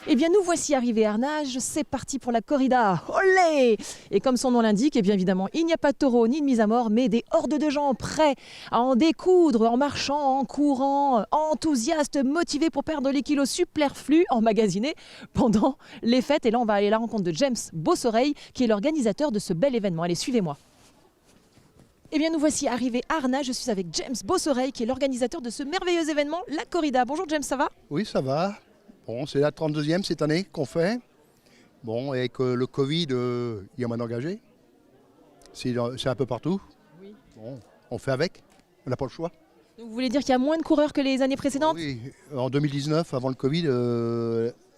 Eh bien, nous voici arrivés à Arnage, c'est parti pour la corrida. Olé! Et comme son nom l'indique, eh bien évidemment, il n'y a pas de taureau ni de mise à mort, mais des hordes de gens prêts à en découdre en marchant, en courant, enthousiastes, motivés pour perdre les kilos superflus, emmagasinés pendant les fêtes. Et là, on va aller à la rencontre de James Beausoreil, qui est l'organisateur de ce bel événement. Allez, suivez-moi. Eh bien, nous voici arrivés à Arnage. Je suis avec James Beausoreil, qui est l'organisateur de ce merveilleux événement, la corrida. Bonjour James, ça va? Oui, ça va. Bon, c'est la 32e cette année qu'on fait. Bon, et avec le Covid, il y a moins d'engagés. C'est un peu partout. Oui. Bon, on fait avec. On n'a pas le choix. Donc, vous voulez dire qu'il y a moins de coureurs que les années précédentes? Oui, en 2019, avant le Covid,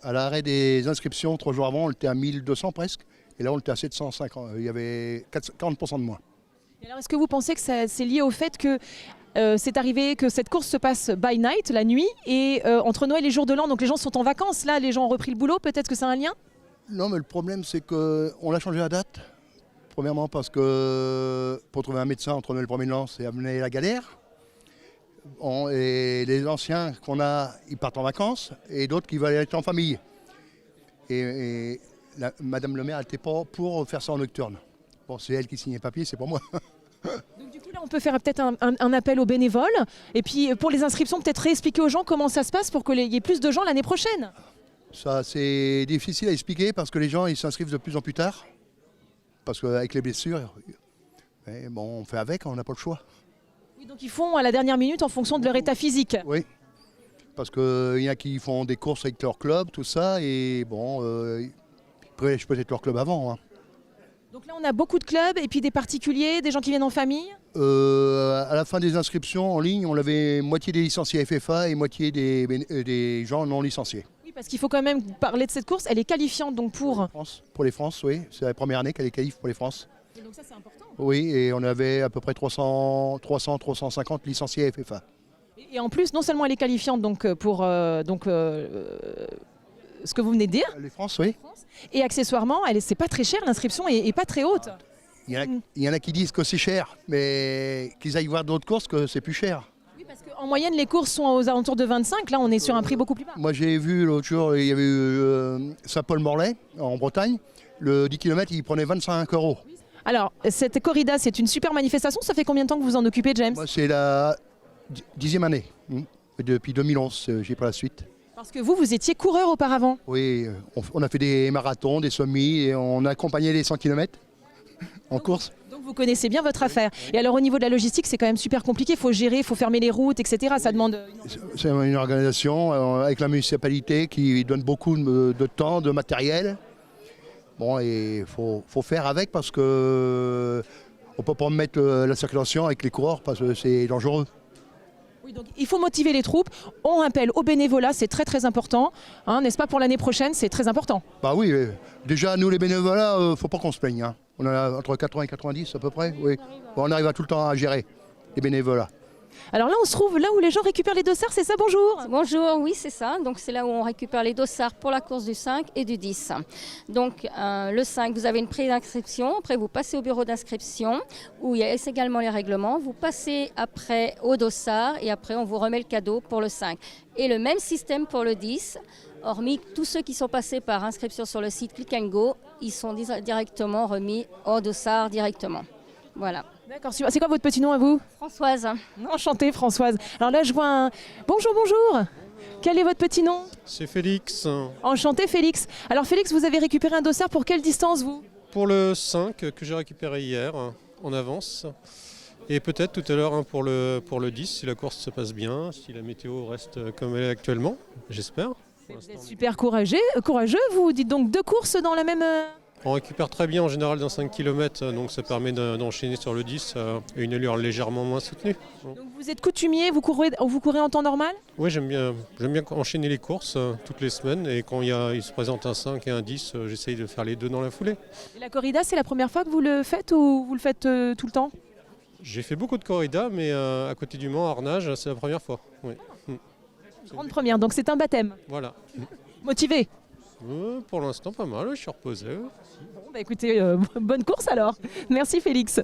à l'arrêt des inscriptions, 3 jours avant, on était à 1200 presque. Et là, on était à 750. Il y avait 40% de moins. Et alors, est-ce que vous pensez que c'est lié au fait que c'est arrivé que cette course se passe by night, la nuit, et entre Noël et jour de l'an, donc les gens sont en vacances, là, les gens ont repris le boulot, peut-être que c'est un lien? Non, mais le problème, c'est qu'on a changé la date. Premièrement, parce que pour trouver un médecin entre Noël et le 1er de l'an, c'est amener la galère. Bon, et les anciens qu'on a, ils partent en vacances, et d'autres qui veulent être en famille. Et Madame le maire, elle n'était pas pour faire ça en nocturne. Bon, c'est elle qui signe les papiers, c'est pas moi. Donc du coup, là, on peut faire peut-être un appel aux bénévoles, et puis pour les inscriptions, peut-être réexpliquer aux gens comment ça se passe pour qu'il y ait plus de gens l'année prochaine. Ça, c'est difficile à expliquer parce que les gens, ils s'inscrivent de plus en plus tard. Parce qu'avec les blessures, bon, on fait avec, on n'a pas le choix. Oui, donc ils font à la dernière minute en fonction de leur état physique. Oui, parce qu'il y en a qui font des courses avec leur club, tout ça, et bon, ils prêchent peut-être leur club avant. Hein. Donc là, on a beaucoup de clubs, et puis des particuliers, des gens qui viennent en famille. À la fin des inscriptions en ligne, on avait moitié des licenciés FFA et moitié des gens non licenciés. Oui, parce qu'il faut quand même parler de cette course, elle est qualifiante donc pour... Pour les France, oui, c'est la première année qu'elle est qualifiée pour les France. Et donc ça, c'est important. Oui, et on avait à peu près 350 licenciés FFA. Et en plus, non seulement elle est qualifiante donc, pour ce que vous venez de dire, Les France, oui. et accessoirement, c'est pas très cher, l'inscription est pas très haute. Il y en a qui disent que c'est cher, mais qu'ils aillent voir d'autres courses que c'est plus cher. Oui, parce qu'en moyenne, les courses sont aux alentours de 25, là on est sur un prix beaucoup plus bas. Moi j'ai vu l'autre jour, il y avait eu Saint-Paul-Morlaix en Bretagne, le 10 km il prenait 25 €. Alors, cette corrida, c'est une super manifestation, ça fait combien de temps que vous en occupez, James? Moi c'est la 10e année, depuis 2011 j'ai pris la suite. Parce que vous étiez coureur auparavant. Oui, on a fait des marathons, des semis et on a accompagné les 100 km en course. Donc vous connaissez bien votre affaire. Et alors au niveau de la logistique, c'est quand même super compliqué, il faut gérer, il faut fermer les routes, etc. Ça demande... C'est une organisation avec la municipalité qui donne beaucoup de temps, de matériel. Bon, et il faut faire avec parce que on ne peut pas mettre la circulation avec les coureurs parce que c'est dangereux. Oui, donc il faut motiver les troupes. On appelle au bénévolat, c'est très très important, hein, n'est-ce pas, pour l'année prochaine, c'est très important. Bah oui, déjà nous les bénévolats, faut pas qu'on se plaigne. Hein. On en a entre 80 et 90 à peu près. Oui. Bon, on arrive à tout le temps à gérer les bénévolats. Alors là, on se trouve là où les gens récupèrent les dossards, c'est ça? Bonjour. Bonjour, oui c'est ça. Donc c'est là où on récupère les dossards pour la course du 5 et du 10. Donc le 5, vous avez une pré-inscription. Après, vous passez au bureau d'inscription où il y a également les règlements. Vous passez après au dossard et après on vous remet le cadeau pour le 5. Et le même système pour le 10. Hormis tous ceux qui sont passés par inscription sur le site Click and Go, ils sont directement remis au dossard directement. Voilà. D'accord, super. C'est quoi votre petit nom à vous? Françoise. Enchantée Françoise. Alors là, je vois un... Bonjour, bonjour. Quel est votre petit nom? C'est Félix. Enchanté Félix. Alors Félix, vous avez récupéré un dossard pour quelle distance vous? Pour le 5 que j'ai récupéré hier en avance. Et peut-être tout à l'heure pour le 10 si la course se passe bien, si la météo reste comme elle est actuellement, j'espère. Vous êtes super courageux, vous dites donc 2 courses dans la même... On récupère très bien en général dans 5 km, donc ça permet d'enchaîner sur le 10 à une allure légèrement moins soutenue. Donc vous êtes coutumier, vous courez en temps normal? Oui, j'aime bien enchaîner les courses toutes les semaines et quand il se présente un 5 et un 10, j'essaye de faire les deux dans la foulée. Et la corrida, c'est la première fois que vous le faites ou vous le faites tout le temps? J'ai fait beaucoup de corrida, mais à côté du Mans, à Arnage, c'est la première fois. Oui. Grande première, donc c'est un baptême. Voilà. Motivé? Pour l'instant, pas mal, je suis reposé. Bon, bah écoutez, bonne course alors. Merci Félix.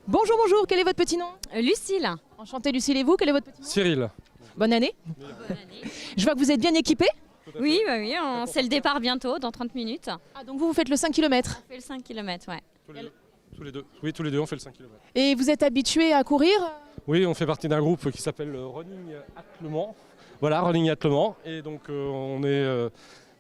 Bonjour, bonjour, quel est votre petit nom? Lucille. Enchantée Lucille, et vous, quel est votre petit nom? Cyril. Bonne année. Bonne année. Je vois que vous êtes bien équipés. Oui, bah oui, c'est le départ bientôt, dans 30 minutes. Ah, donc vous faites le 5 km. On fait le 5 km, ouais. Tous les deux. Oui, tous les deux, on fait le 5 km. Et vous êtes habitué à courir? Oui, on fait partie d'un groupe qui s'appelle Running at Le Mans. Voilà, Running at Le Mans. Et donc, on est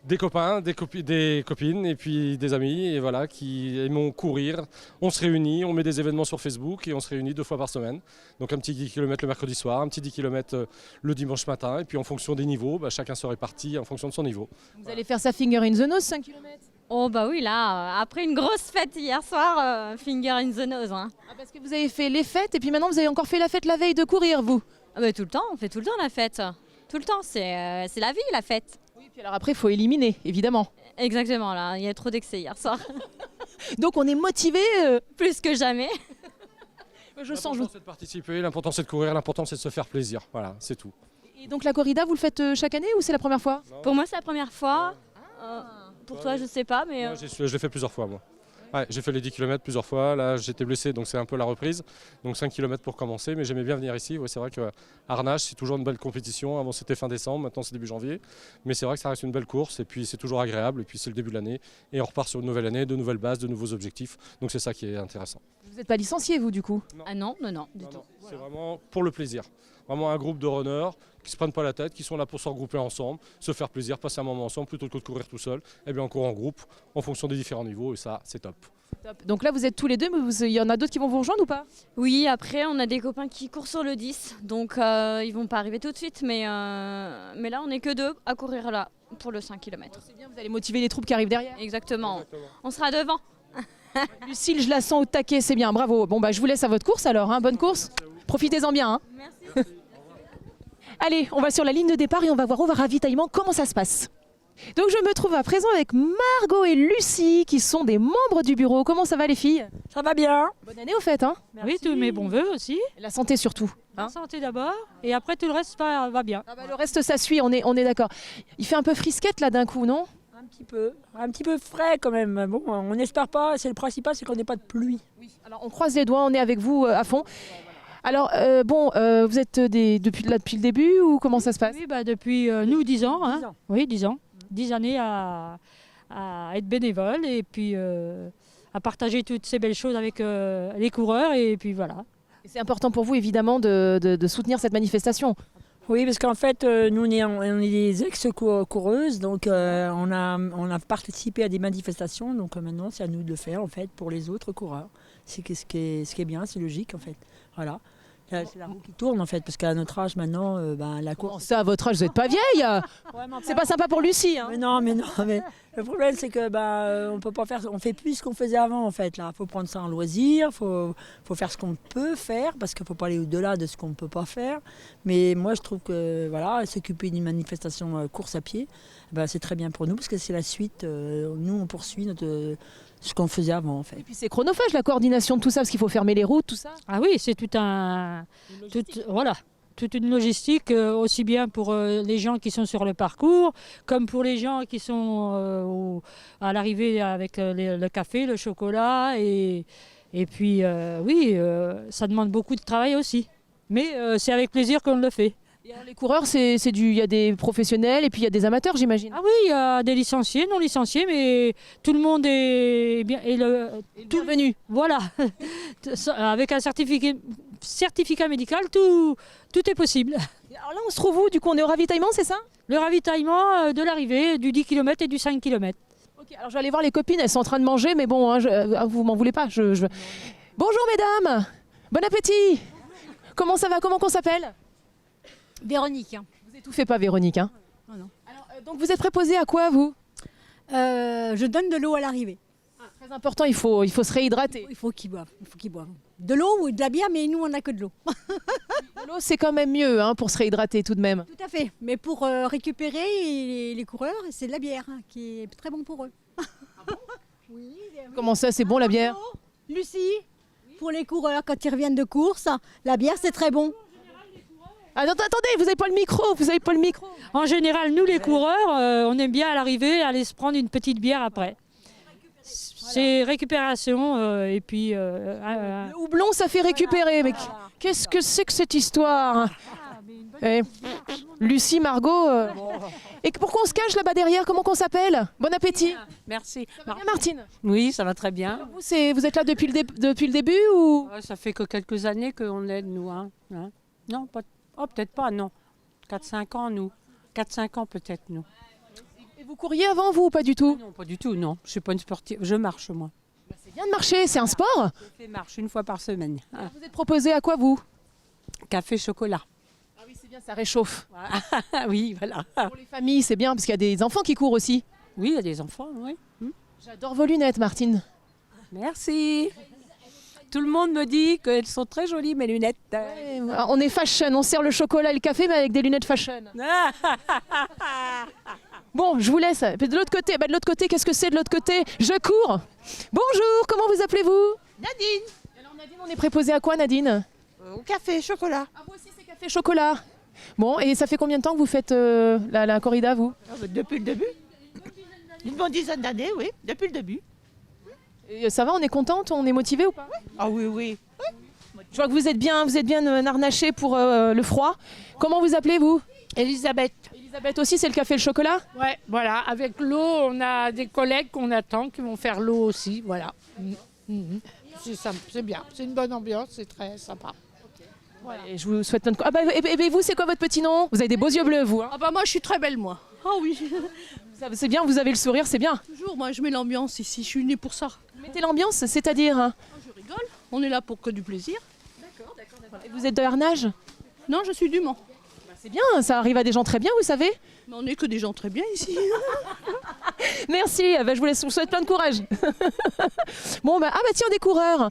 des copains, des copines et puis des amis et voilà, qui aiment courir. On se réunit, on met des événements sur Facebook et on se réunit 2 fois par semaine. Donc un petit 10 km le mercredi soir, un petit 10 km le dimanche matin. Et puis en fonction des niveaux, chacun se répartit en fonction de son niveau. Vous allez faire ça finger in the nose, 5 km? Oh bah oui, là, après une grosse fête hier soir, finger in the nose. Hein. Ah, parce que vous avez fait les fêtes et puis maintenant vous avez encore fait la fête la veille de courir, vous? Ah bah, tout le temps, on fait tout le temps la fête. Tout le temps, c'est la vie, la fête. Oui, puis alors après, il faut éliminer, évidemment. Exactement, là, il y a trop d'excès hier soir. Donc on est motivé. Plus que jamais. Je sens. L'important c'est de participer, l'important c'est de courir, l'important c'est de se faire plaisir. Voilà, c'est tout. Et donc la corrida, vous le faites chaque année ou c'est la première fois? Pour moi, c'est la première fois. Pour toi, je sais pas, mais... Moi, je l'ai fait plusieurs fois, moi. Ouais, j'ai fait les 10 km plusieurs fois. Là, j'étais blessé, donc c'est un peu la reprise. Donc 5 km pour commencer, mais j'aimais bien venir ici. Ouais, c'est vrai que Arnage, c'est toujours une belle compétition. Avant, c'était fin décembre, maintenant, c'est début janvier. Mais c'est vrai que ça reste une belle course, et puis c'est toujours agréable. Et puis c'est le début de l'année, et on repart sur une nouvelle année, de nouvelles bases, de nouveaux objectifs. Donc c'est ça qui est intéressant. Vous n'êtes pas licencié, vous, du coup? Ah non, du tout. C'est vraiment pour le plaisir. Vraiment un groupe de runners qui ne se prennent pas la tête, qui sont là pour se regrouper ensemble, se faire plaisir, passer un moment ensemble plutôt que de courir tout seul. Eh bien, on court en groupe en fonction des différents niveaux, et ça, c'est top. Top. Donc là, vous êtes tous les deux, mais il y en a d'autres qui vont vous rejoindre ou pas? Oui, après, on a des copains qui courent sur le 10, donc ils vont pas arriver tout de suite, mais là, on n'est que 2 à courir là pour le 5 km. C'est bien, vous allez motiver les troupes qui arrivent derrière. Exactement. On sera devant. Lucille, je la sens au taquet, c'est bien, bravo. Bon, je vous laisse à votre course alors, hein. Bonne course. Profitez-en bien. Hein. Merci. Allez, on va sur la ligne de départ et on va voir au ravitaillement comment ça se passe. Donc je me trouve à présent avec Margot et Lucie qui sont des membres du bureau. Comment ça va les filles? Ça va bien. Bonne année au fait, hein? Oui, tous mes bons voeux aussi. La santé surtout. La santé d'abord, et après tout le reste va bien. Ah le reste ça suit, on est d'accord. Il fait un peu frisquette là d'un coup, non? Un petit peu frais quand même. Bon, on n'espère pas, c'est le principal, c'est qu'on n'ait pas de pluie. Oui. Alors on croise les doigts, on est avec vous à fond. Alors vous êtes depuis le début ou comment ça se passe? Oui, depuis nous 10 ans. 10 ans. Oui, 10 ans. 10 années à être bénévole et puis à partager toutes ces belles choses avec les coureurs et puis voilà. Et c'est important pour vous évidemment de soutenir cette manifestation. Oui, parce qu'en fait, nous on est des ex-coureuses, donc on a participé à des manifestations, donc maintenant c'est à nous de le faire en fait pour les autres coureurs. C'est ce qui est bien, c'est logique en fait. Voilà. C'est la roue qui tourne en fait, parce qu'à notre âge maintenant, la course. Comment ça, à votre âge, vous n'êtes pas vieille? C'est pas sympa pour Lucie. Hein. Mais non, mais le problème c'est que on peut pas faire, on fait plus ce qu'on faisait avant en fait. Là, faut prendre ça en loisir, faut faire ce qu'on peut faire, parce qu'il faut pas aller au-delà de ce qu'on ne peut pas faire. Mais moi, je trouve que voilà, s'occuper d'une manifestation course à pied, c'est très bien pour nous, parce que c'est la suite. Nous, on poursuit ce qu'on faisait avant en fait. Et puis c'est chronophage la coordination de tout ça, parce qu'il faut fermer les routes, tout ça. Ah oui, c'est toute une logistique, aussi bien pour les gens qui sont sur le parcours, comme pour les gens qui sont à l'arrivée avec le café, le chocolat. Et puis ça demande beaucoup de travail aussi. Mais c'est avec plaisir qu'on le fait. Et alors, les coureurs, il y a des professionnels et puis il y a des amateurs, j'imagine. Ah oui, il y a des licenciés, non licenciés, mais tout le monde est bien. Bienvenue. Voilà, avec un certificat médical, tout est possible. Alors là, on se trouve où? Du coup, on est au ravitaillement, c'est ça? Le ravitaillement de l'arrivée du 10 km et du 5 km. Ok, alors je vais aller voir les copines, elles sont en train de manger, mais bon, hein, vous m'en voulez pas. Bonjour mesdames, bon appétit. Comment ça va? Comment qu'on s'appelle? Véronique. Vous étouffez pas Véronique, hein? Non. Alors, donc vous êtes préposée à quoi, vous? Je donne de l'eau à l'arrivée. Très important, il faut se réhydrater. Il faut qu'ils boivent. De l'eau ou de la bière, mais nous, on n'a que de l'eau. L'eau, c'est quand même mieux pour se réhydrater tout de même. Tout à fait. Mais pour récupérer les coureurs, c'est de la bière qui est très bon pour eux. Oui. Comment ça, c'est bon la bière? Lucie, pour les coureurs, quand ils reviennent de course, la bière, c'est très bon. Attendez, vous n'avez pas le micro, En général, nous les coureurs, on aime bien à l'arrivée aller se prendre une petite bière après. C'est récupération et puis... Le houblon, ça fait récupérer, mais qu'est-ce que c'est que cette histoire? Lucie, Margot, Et pourquoi on se cache là-bas derrière? Comment qu'on s'appelle? Bon appétit. Merci. Ça va bien, Martine? Oui, ça va très bien. Vous, vous êtes là depuis le début ou? Ça fait que quelques années qu'on aide, nous. Hein. Non, peut-être pas, non. 4-5 ans, nous. 4-5 ans, peut-être, nous. Et vous couriez avant, vous, ou pas du tout? Non, pas du tout, non. Je ne suis pas une sportive. Je marche, moi. C'est bien de marcher, c'est un sport. Je fais marche une fois par semaine. Hein. Vous êtes proposé à quoi, vous? Café, chocolat. Ah oui, c'est bien, ça réchauffe. Oui, voilà. Pour les familles, c'est bien, parce qu'il y a des enfants qui courent aussi. Oui, il y a des enfants, oui. J'adore vos lunettes, Martine. Merci. Tout le monde me dit qu'elles sont très jolies, mes lunettes. Ouais, on est fashion, on sert le chocolat et le café, mais avec des lunettes fashion. Bon, je vous laisse. De l'autre côté, qu'est-ce que c'est de l'autre côté? Je cours. Bonjour, comment vous appelez-vous? Nadine. Alors Nadine, on est préposé à quoi, Nadine? Au café, chocolat. Ah, vous aussi, c'est café chocolat. Bon, et ça fait combien de temps que vous faites la corrida, vous? Depuis le début. Une bonne dizaine d'années, oui, depuis le début. Et ça va, on est contente, on est motivé ou pas? Ah oui, oui. Je vois que vous êtes bien harnaché pour le froid. Comment vous appelez, vous? Elisabeth. Elisabeth aussi, c'est le café et le chocolat? Ouais, voilà. Avec l'eau, on a des collègues qu'on attend qui vont faire l'eau aussi. Voilà. C'est bien. C'est une bonne ambiance, c'est très sympa. Voilà. Et je vous souhaite plein de... Ah bah, et vous, c'est quoi votre petit nom? Vous avez des beaux yeux bleus, vous. Hein? Ah bah moi je suis très belle moi. Ah oui. C'est bien, vous avez le sourire, c'est bien. Toujours, moi je mets l'ambiance ici, je suis née pour ça. Vous mettez l'ambiance, c'est-à-dire hein? Je rigole, on est là pour que du plaisir. D'accord. Et vous êtes de Hernage? Non, je suis du Mans. Bah, c'est bien, ça arrive à des gens très bien, vous savez. Mais on n'est que des gens très bien ici. Merci, bah, je vous souhaite plein de courage. Bon, bah, tiens, des coureurs.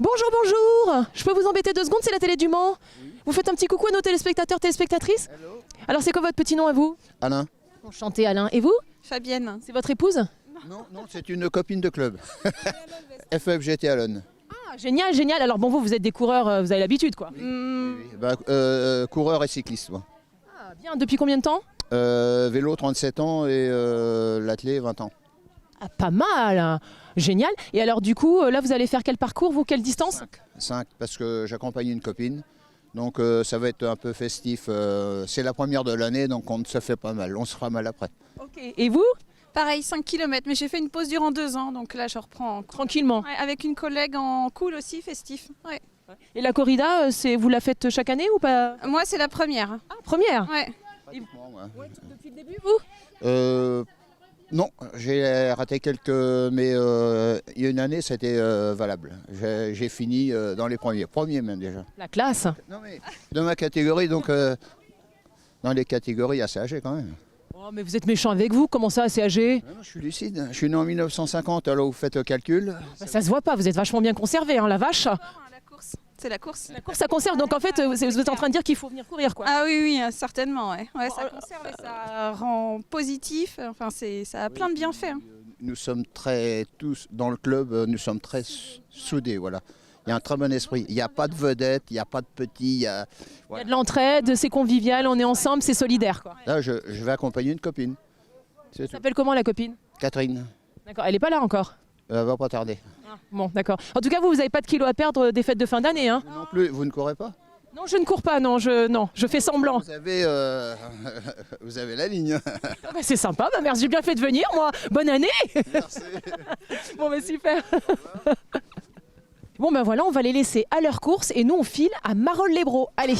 Bonjour, bonjour. Je peux vous embêter 2 secondes, c'est la télé du Mans. Vous faites un petit coucou à nos téléspectateurs, téléspectatrices. Hello. Alors, c'est quoi votre petit nom à vous? Alain. Enchanté, Alain. Et vous? Fabienne. C'est votre épouse? Non, c'est une copine de club. FFGT Allen. Ah, génial, génial. Alors, bon, vous êtes des coureurs, vous avez l'habitude, quoi. Oui. Bah, coureur et cycliste, moi. Ah, bien. Depuis combien de temps? Vélo, 37 ans et l'athlé, 20 ans. Ah, pas mal, hein. Génial. Et alors du coup, là vous allez faire quel parcours, vous, quelle distance? 5, parce que j'accompagne une copine. Donc ça va être un peu festif. C'est la première de l'année, donc on se fait pas mal. On se fera mal après. Ok. Et vous? Pareil, 5 km, mais j'ai fait une pause durant 2 ans, donc là je reprends. Tranquillement. Ouais, avec une collègue en cool aussi, festif. Ouais. Et la corrida, vous la faites chaque année ou pas? Moi c'est la première. Ah, première? Ouais. Ouais, depuis le début, vous? Non, j'ai raté quelques, mais il y a une année, c'était valable. J'ai fini dans les premiers même déjà. La classe. Non mais de ma catégorie, donc dans les catégories assez âgées quand même. Oh, mais vous êtes méchant avec vous, comment ça, assez âgé? Non, je suis lucide, je suis né en 1950, alors vous faites le calcul. Bah, ça se voit pas, vous êtes vachement bien conservé, hein, la vache. C'est la course. La course, ça conserve, donc en fait, vous êtes en train de dire qu'il faut venir courir, quoi. Ah oui, certainement. Ouais. Ouais, ça conserve et ça rend positif. Enfin, ça a plein de bienfaits. Hein. Nous sommes tous, dans le club, nous sommes très soudés, voilà. Il y a un très bon esprit. Il n'y a pas de vedette, il n'y a pas de petits. Voilà. Il y a de l'entraide, c'est convivial, on est ensemble, c'est solidaire, quoi. Là, je vais accompagner une copine. Elle s'appelle comment, la copine? Catherine. D'accord, elle n'est pas là encore? Elle va pas tarder. Ah, bon, d'accord. En tout cas, vous n'avez pas de kilos à perdre des fêtes de fin d'année, hein? Non plus, vous ne courez pas? Non, je ne cours pas, non, je fais semblant. Vous avez la ligne. Ah bah, c'est sympa, bah merci, j'ai bien fait de venir, moi. Bonne année. Merci. Bon, bah super. Bon, ben voilà, on va les laisser à leur course et nous, on file à Marolles-les-Braaux. Allez.